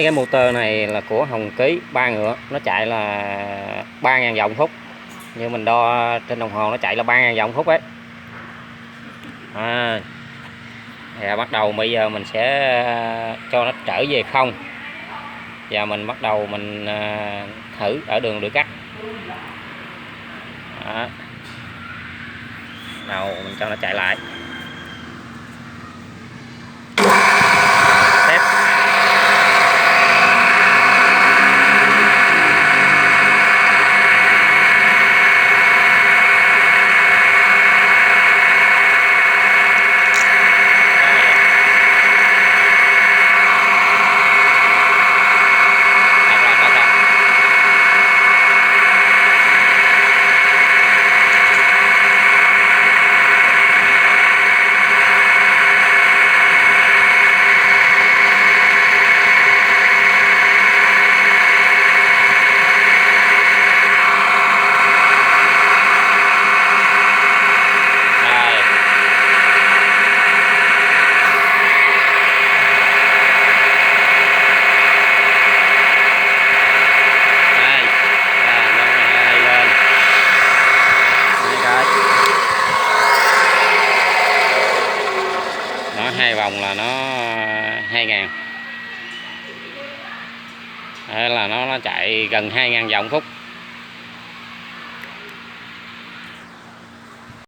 cái motor này là của Hồng Ký 3 ngựa, nó chạy là 3.000 vòng phút, như mình đo trên đồng hồ nó chạy là 3.000 vòng phút ấy. Bắt đầu bây giờ mình sẽ cho nó trở về không, và mình bắt đầu mình thử ở đường đuổi cắt. Đầu mình cho nó chạy lại. Nó 2 vòng là nó 2.000. Là nó chạy gần 2.000 vòng phút.